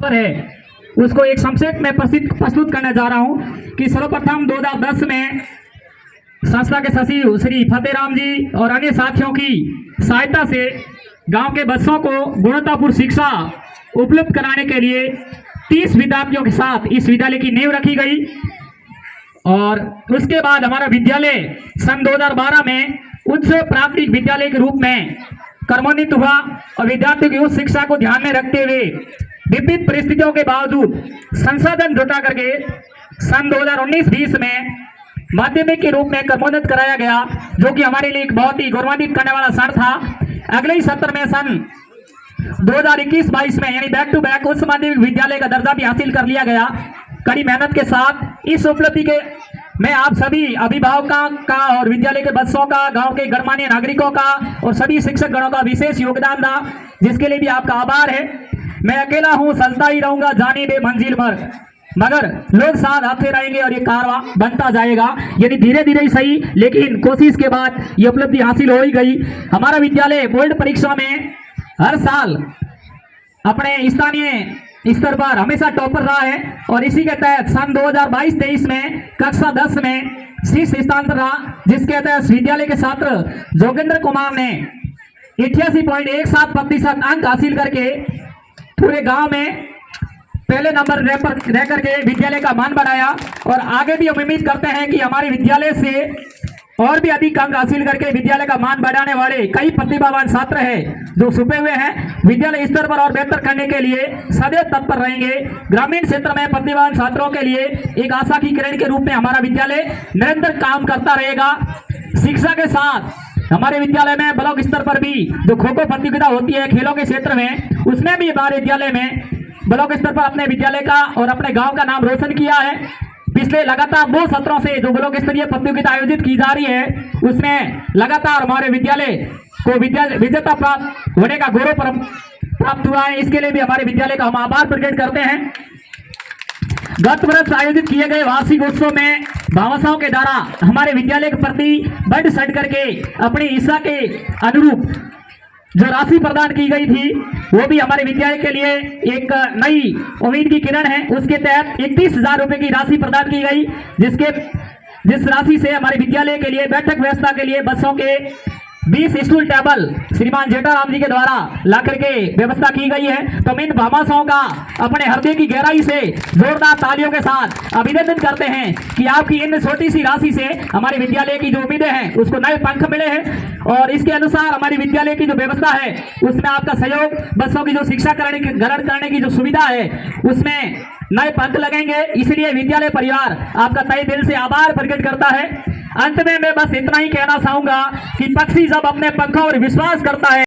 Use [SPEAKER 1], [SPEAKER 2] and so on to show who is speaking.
[SPEAKER 1] है उसको एक संक्षेप में प्रस्तुत करने जा रहा हूं कि सर्वप्रथम 2010 में संस्था के सचिव श्री फतेहराम जी और अन्य साथियों की सहायता से गांव के बच्चों को गुणवत्तापूर्ण शिक्षा उपलब्ध कराने के लिए 30 विद्यार्थियों के साथ इस विद्यालय की नींव रखी गई। और उसके बाद हमारा विद्यालय सन 2012 में उच्च प्राथमिक विद्यालय के रूप में कर्मोन्नत हुआ और विद्यार्थियों की उच्च शिक्षा को ध्यान में रखते हुए विविध परिस्थितियों के बावजूद संसाधन जुटा करके सन 2019-20 में माध्यमिक के रूप में कर्मोन्नत कराया गया, जो कि हमारे लिए एक बहुत ही गौरवान्वित करने वाला क्षण था। अगले ही सत्र में सन 2021-22 में यानी बैक टू बैक उच्च माध्यमिक विद्यालय का दर्जा भी हासिल कर लिया गया। कड़ी मेहनत के साथ इस उपलब्धि के मैं आप सभी अभिभावकों का और विद्यालय के बच्चों का, गांव के गणमान्य नागरिकों का और सभी शिक्षक गणों का विशेष योगदान था, जिसके लिए भी आपका आभार है। मैं अकेला हूं, चलता ही रहूंगा जाने बे मंजिल पर, मगर लोग साथ आते रहेंगे और ये कारवां बनता जाएगा। यानी धीरे धीरे ही सही, लेकिन कोशिश के बाद ये उपलब्धि हासिल हो ही गई। हमारा विद्यालय बोर्ड परीक्षा में हर साल अपने स्थानीय स्तर पर हमेशा टॉपर रहा है और इसी के तहत सन 2022-23 में कक्षा 10 में शीर्ष स्थान पर रहा, जिसके तहत विद्यालय के छात्र जोगेंद्र कुमार ने 88.17% अंक हासिल करके पूरे गांव में पहले नंबर रह करके विद्यालय का मान बढ़ाया। और आगे भी हम उम्मीद करते हैं कि हमारे विद्यालय से और भी अधिक अंक हासिल करके विद्यालय का मान बढ़ाने वाले कई प्रतिभावान छात्र हैं जो छुपे हुए हैं। विद्यालय स्तर पर और बेहतर करने के लिए सदैव तत्पर रहेंगे। ग्रामीण क्षेत्र में प्रतिभावान छात्रों के लिए एक आशा की किरण के रूप में हमारा विद्यालय निरंतर काम करता रहेगा। शिक्षा के साथ हमारे विद्यालय में ब्लॉक स्तर पर भी जो खो खो प्रतियोगिता होती है खेलों के क्षेत्र में, उसमें भी हमारे विद्यालय में ब्लॉक स्तर पर अपने विद्यालय का और अपने गांव का नाम रोशन किया है। पिछले लगातार 2 सत्रों से जो ब्लॉक स्तरीय प्रतियोगिता आयोजित की जा रही है, उसमें लगातार हमारे विद्यालय को विजेता प्राप्त होने का गौरव प्राप्त हुआ है। इसके लिए भी हमारे विद्यालय का हम आभार प्रकट करते हैं। गत वर्ष आयोजित किए गए वार्षिक उत्सव में भामाशाहों के द्वारा हमारे विद्यालय के प्रति बढ़ चढ़ करके अपनी इच्छा के अनुरूप जो राशि प्रदान की गई थी, वो भी हमारे विद्यालय के लिए एक नई उम्मीद की किरण है। उसके तहत 31,000 रुपए की राशि प्रदान की गई, जिस राशि से हमारे विद्यालय के लिए बैठक व्यवस्था के लिए बच्चों के 20 स्टूल टेबल श्रीमान जेठाराम जी के द्वारा ला करके व्यवस्था की गई है। तो हम इन भामाशाहों का अपने हृदय की गहराई से जोरदार तालियों के साथ अभिनंदन करते हैं कि आपकी इन छोटी सी राशि से हमारे विद्यालय की जो उम्मीदें हैं उसको नए पंख मिले हैं। और इसके अनुसार हमारी विद्यालय की जो व्यवस्था है उसमें आपका सहयोग, बच्चों की जो शिक्षा ग्रहण करने की जो सुविधा है उसमें नए पंख लगेंगे। इसलिए विद्यालय परिवार आपका तहे दिल से आभार प्रकट करता है। अंत में मैं बस इतना ही कहना चाहूंगा कि पक्षी जब अपने पंखों पर विश्वास करता है